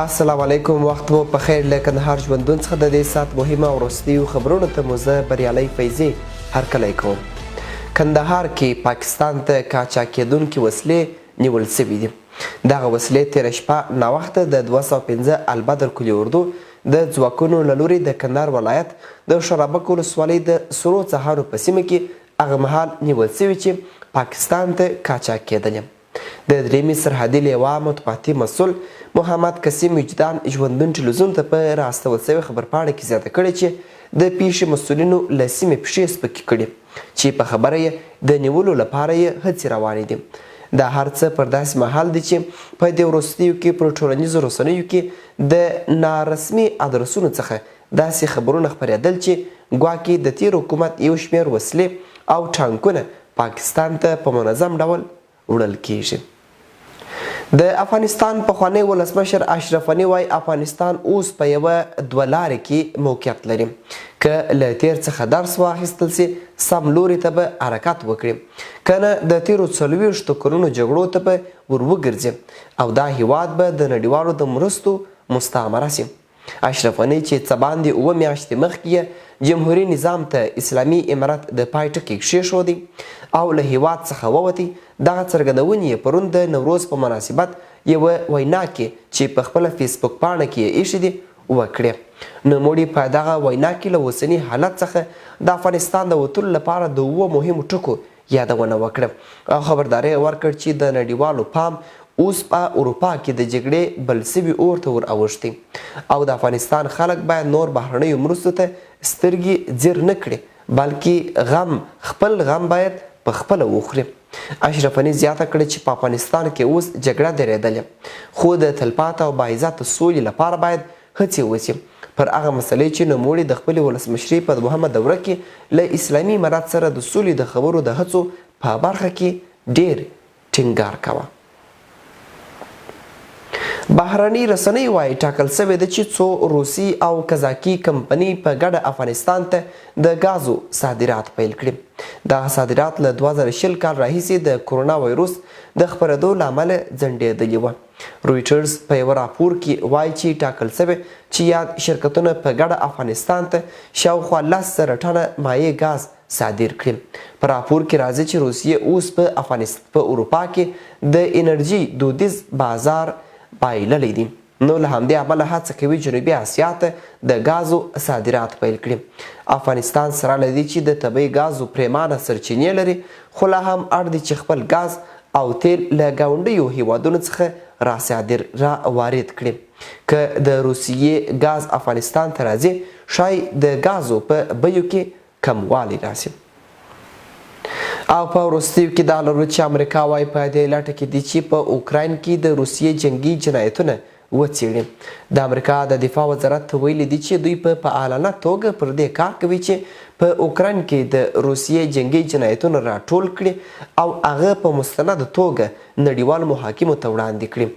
السلام علیکم. وخت مو په خیر. له کندهار ژوندون څخه د دې ساعت مهمه او وروستیو خبرونو ته مو زه بریالۍ فیضې هرکلی کوم. کندهار کې پاکستان ته قاچاق کېدونکي وسلې نیول سوي دي. دغه وسلې تېره شپه ناوخته د 205 البدر کلي اردو د ځواکونو له لوري د کندهار ولایت د شورابک ولسوالۍ د سرو څاهانو په سیمه کې هغه مهال نیول سوي چې پاکستان ته قاچاق کېدلې. د دریمې سرحدي لیوا مطبوعاتي مسؤل محمد قسیم وجدان ژوندون ټلویزیون ته په راستول سوې خبرپاڼه کې زیاته کړې چې د پیښې مسؤلینو له سیمې پښې سپکې کړي چې په خبره یې د نیولو لپاره یې هڅې روانې دي. دا هر څه پر داسې مهال دی چې په دې وروستیو کې پر ټولنیزو رسنیو کې د نارسمي ادرسونو څخه داسې خبرونه خپرېدل چې ګواکې د تېر حکومت یو شمېر وسلې او ټانکونه پاکستان ته په منظم ډول وړل کیږي. د افغانستان پخوانی ولسمشر اشرف غني وایي افغانستان اوس په یوه دوه لارې کې موقعیت لري. که له تیر څخه درس واخیستل سي سم لوري ته به حرکت وکړي، که نه د تیرو 40 کلونو جګړو ته به ور وګرځي او دا هیواد به د نړیوالو د مرستو مستعمره سي. اشرف غني چې څه باندې 7 میاشتې مخکې جمهوري نظام ته اسلامي امارت د پای ټکی کښېښودی او له هیواد څخه ووتی، دغه څرګندونې یې پرون د نوروز په مناسبت یوه وینا کې چې په خپله فیسبوک پاڼه کې یې ایښې دي وکړې. نوموړي په دغه وینا کې له اوسني حالت څخه د افغانستان د وتلو لپاره د 7 مهمو ټکو یادونه وکړه او خبرداری ورکړ چې د نړیوالو پام اوس په اروپا کې د جګړې بل سوي اور ته ور اوښتي او د افغانستان خلک باید نور بهرنیو مرستو ته سترګې ځیر نه کړي، بلکې خپل غم باید په خپله وخوري. اشرف غني زیاته کړې چې په افغانستان کې اوس جګړه درېدلې، خو د تلپاته او باعزته سولې لپاره باید هڅې وسي. پر هغه مسلې چې نوموړي د خپلې ولسمشرۍ په 2مه دوره کې له اسلامي امارت سره د سولې د خبرو د هڅو په برخه کې ډېر ټینګار کاوه. بهرني رسنۍ وایي ټاکل سوې ده چې څو روسي او کزاکي کمپنۍ په ګډه افغانستان ته د غازو صادرات پیل کړي. دغه صادرات له 2020 کال راهیسې د کورونا وایروس د خپرېدو له امله ځنډېدلي وه. رویټرز په یوه راپور کې وایي چې ټاکل سوی چې یاد شرکتونه په ګډه افغانستان ته شاوخوا 10,000 ټنه مایع غاز صادر کړي. په راپور کې راځي چې روسیې اوس په اروپا کې د انرژي دودیز بازار بایللی دي، نو له همدې امله هڅه کوي جنوبي اسیا ته د غازو صادرات پیل کړي. افغانستان سره له دې چې د طبیعي غازو پرېمانه سرچینې لري، خو لا هم اړ دی چې خپل غاز او تیل له ګاونډیو هیوادونو څخه را وارد کړي. که د روسیې غاز افغانستان ته راځي، شاید د غازو په بیو کې کموالی راسي. او په وروستیو کې دا لرو چې امریکا وایي په دې لټه کې دي چې په اوکراین کې د روسیې جنګي جنایتونه وڅېړي. د امریکا د دفاع وزارت ویلي دي چې دوی په فعالانه توګه پر دې کار کوي چې په اوکراین کې د روسیې جنګي جنایتونه راټول کړي او هغه په مستند توګه نړیوالو محاکمو ته وړاندې کړي.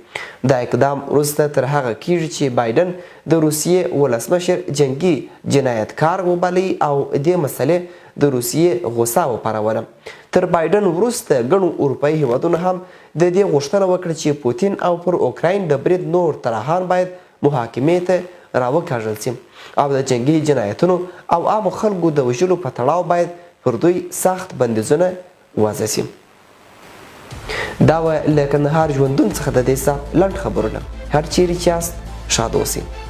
دا اقدام وروسته تر هغه کیږي چې بایدن د روسیې ولسمشر جنګي جنایتکار وبلي او دې مسلې د روسیې غوسه وپاروله. تر بایدن وروسته ګڼو اروپایي هیوادونو هم د دې غوښتنه وکړه چې پوتین او پر اوکراین د برید نور طرحان باید محاکمې ته راوکاږل سي او د جنګي جنایتونو او عامو خلکو د وژلو په تړاو باید پر دوی سخت بندیزونه وضع سي. دا وه له کندهار ژوندون څخه د دې ساعت لنډ خبرونه. هر چیرې چې یاست ښاد اوسئ.